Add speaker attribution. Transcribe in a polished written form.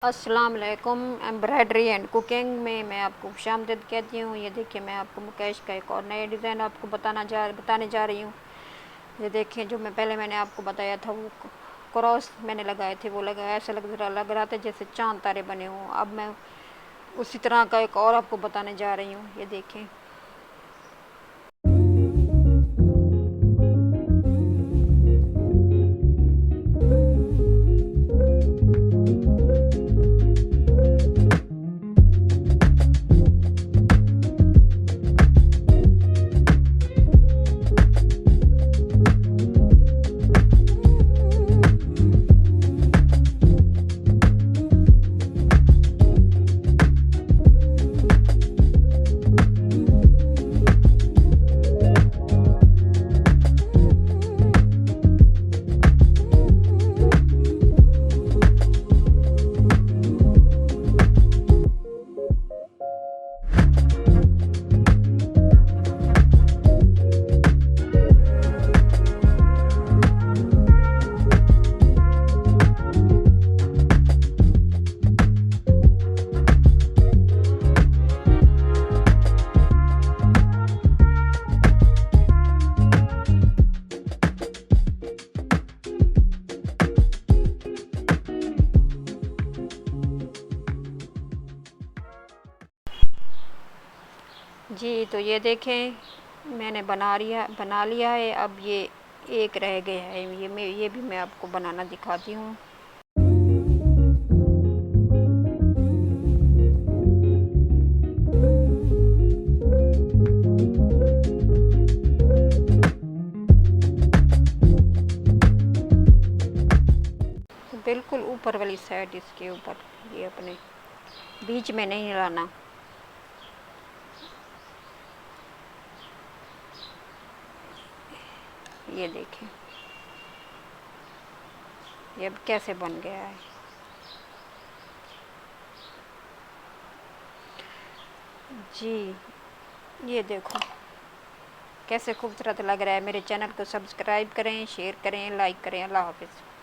Speaker 1: अस्सलाम वालेकुम। Embroidery and cooking में मैं आपको खुशामदीद कहती हूँ। ये देखिए, मैं आपको मुकेश का एक और नया डिज़ाइन आपको बताने जा रही हूँ। ये देखिए, जो मैंने आपको बताया था वो क्रॉस मैंने लगाए थे, वो लगाया ऐसा लग रहा था जैसे चांद तारे बने हों। अब मैं उसी तरह का एक और आपको बताने जा रही हूँ। ये देखें, जी तो ये देखें, मैंने बना लिया है। अब ये एक रह गया है, ये भी मैं आपको बनाना दिखाती हूँ। बिल्कुल ऊपर वाली साइड, इसके ऊपर, ये अपने बीच में नहीं लाना। ये देखें, ये अब कैसे बन गया है। जी ये देखो कैसे खूबसूरत लग रहा है। मेरे चैनल को सब्सक्राइब करें, शेयर करें, लाइक करें। अल्लाह हाफिज़।